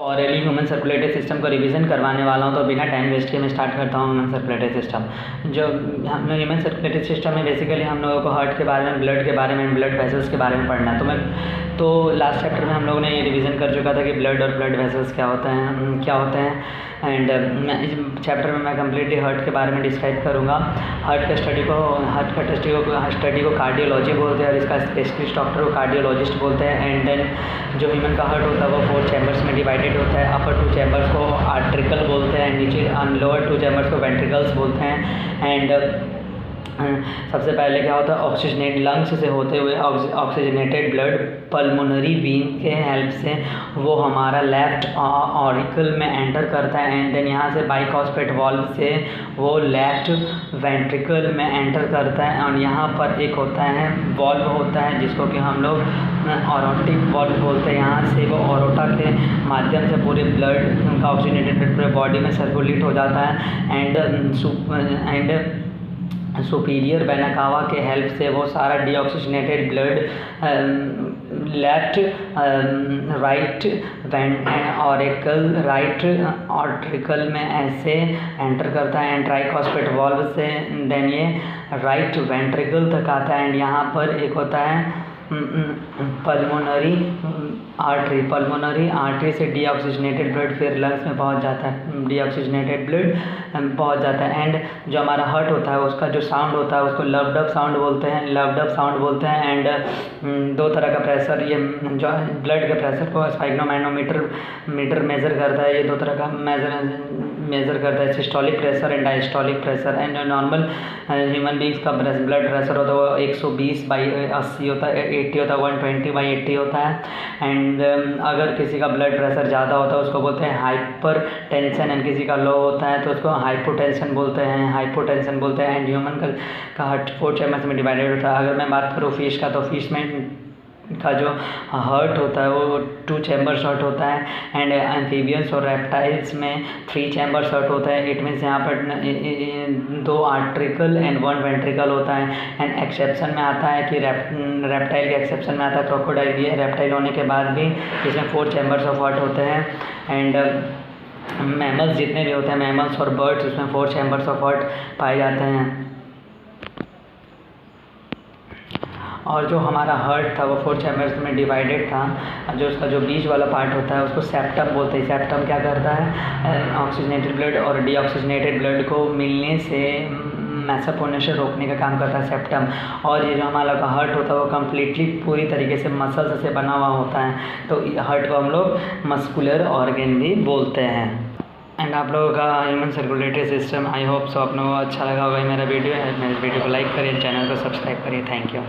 Hourly human circulatory system को revision करवाने वाला हूँ, तो बिना टाइम वेस्ट किए मैं स्टार्ट करता हूँ ह्यूमन सर्कुलेटरी सिस्टम। जो हम ह्यूमन सर्कुलेटरी सिस्टम में बेसिकली हम लोगों को हार्ट के बारे में, ब्लड के बारे में, ब्लड वेसल्स के बारे में पढ़ना है। तो लास्ट चैप्टर में हम लोगों ने ये रिवीजन कर चुका था कि ब्लड और ब्लड वेसल्स क्या होते हैं एंड इस चैप्टर में मैं कम्प्लीटली हार्ट के बारे में डिस्क्राइब करूँगा। हार्ट का स्टडी को कार्डियोलॉजी बोलते हैं और इसका स्पेशलिस्ट डॉक्टर को कार्डियोलॉजिस्ट बोलते हैं। एंड देन जो ह्यूमन का हार्ट होता है वो 4 चैम्बर्स में डिवाइडेड होता है। अपर 2 चैम्बर्स को आर्ट्रिकल बोलते हैं, नीचे लोअर 2 चैम्बर्स को वेंट्रिकल्स बोलते हैं। एंड सबसे पहले क्या होता है, ऑक्सीजनेट लंग्स से होते हुए ऑक्सीजनेटेड ब्लड पल्मोनरी वीन के हेल्प से वो हमारा लेफ्ट ऑरिकल में एंटर करता है। एंड देन यहाँ से बाइकॉस्पेट वॉल्व से वो लेफ्ट वेंट्रिकल में एंटर करता है। और यहाँ पर एक होता है वॉल्व होता है जिसको कि हम लोग ऑरोटिक वॉल्व बोलते हैं। यहाँ से वो ऑरोटा के माध्यम से पूरे ब्लड का ऑक्सीजनेटेड ब्लड पूरे बॉडी में सर्कुलेट हो जाता है। एंड सुपीरियर वेना कावा के हेल्प से वो सारा डीऑक्सीजनेटेड ब्लड लेफ्ट राइट ऑर्ट्रिकल में ऐसे एंटर करता है एंड ट्राइकॉस्पेट वॉल्व से देन ये राइट वेंट्रिकल तक आता है। एंड यहाँ पर एक होता है पल्मोनरी आर्टरी से डीऑक्सीजनेटेड ब्लड फिर लंग्स में पहुंच जाता है, डीऑक्सीजनेटेड ब्लड पहुंच जाता है। एंड जो हमारा हार्ट होता है उसका जो साउंड होता है उसको लव्ड अप साउंड बोलते हैं। एंड 2 तरह का प्रेशर, ये जो ब्लड के प्रेशर को स्पाइग्नोमैनोमीटर मेज़र करता है। ये 2 तरह का मेज़र करता है, systolic pressure and diastolic pressure. And जो नॉर्मल ह्यूमन बींग्स का ब्लड प्रेशर होता है वो 120/80 होता है, 80 होता है, 120/80 होता है। एंड अगर किसी का ब्लड प्रेशर ज़्यादा होता है उसको बोलते हैं हाइपर टेंशन, एंड किसी का लो होता है तो उसको हाइपोटेंशन बोलते हैं। एंड ह्यूमन का हार्ट 4 चैम्बर्स में डिवाइडेड होता है। अगर मैं बात करूँ फिश का, तो फिश में का जो हार्ट होता है वो 2 चैम्बर्स हार्ट होता है। एंड एम्फीबियंस और रेप्टाइल्स में 3 चैम्बर्स हार्ट होता है। इट मीन्स यहाँ पर 2 आर्ट्रिकल एंड 1 वेंट्रिकल होता है। एंड एक्सेप्शन में आता है कि रेप्टाइल के एक्सेप्शन में आता है क्रोकोडाइल। ये रेप्टाइल होने के बाद भी इसमें 4 चैम्बर्स ऑफ हार्ट होते हैं। एंड मैमल्स जितने भी होते हैं, मैमल्स और बर्ड्स, उसमें 4 चैम्बर्स ऑफ हार्ट पाए जाते हैं। और जो हमारा हार्ट था वो 4 चैम्बर्स में डिवाइडेड था। जो उसका जो बीच वाला पार्ट होता है उसको सेप्टम बोलते हैं। सेप्टम क्या करता है, ऑक्सीजनेटेड ब्लड और डीऑक्सीजनेटेड ब्लड को मिलने से मैसअप होने से रोकने का काम करता है सेप्टम। और ये जो हमारा हार्ट होता है वो कम्प्लीटली पूरी तरीके से मसल्स से बना हुआ होता है। तो हार्ट को हम लोग मस्कुलर ऑर्गन भी बोलते हैं। एंड आप लोगों का human circulatory system, I hope so आप लोगों को अच्छा लगा होगा मेरा वीडियो को लाइक करिए, चैनल को सब्सक्राइब करिए। Thank you.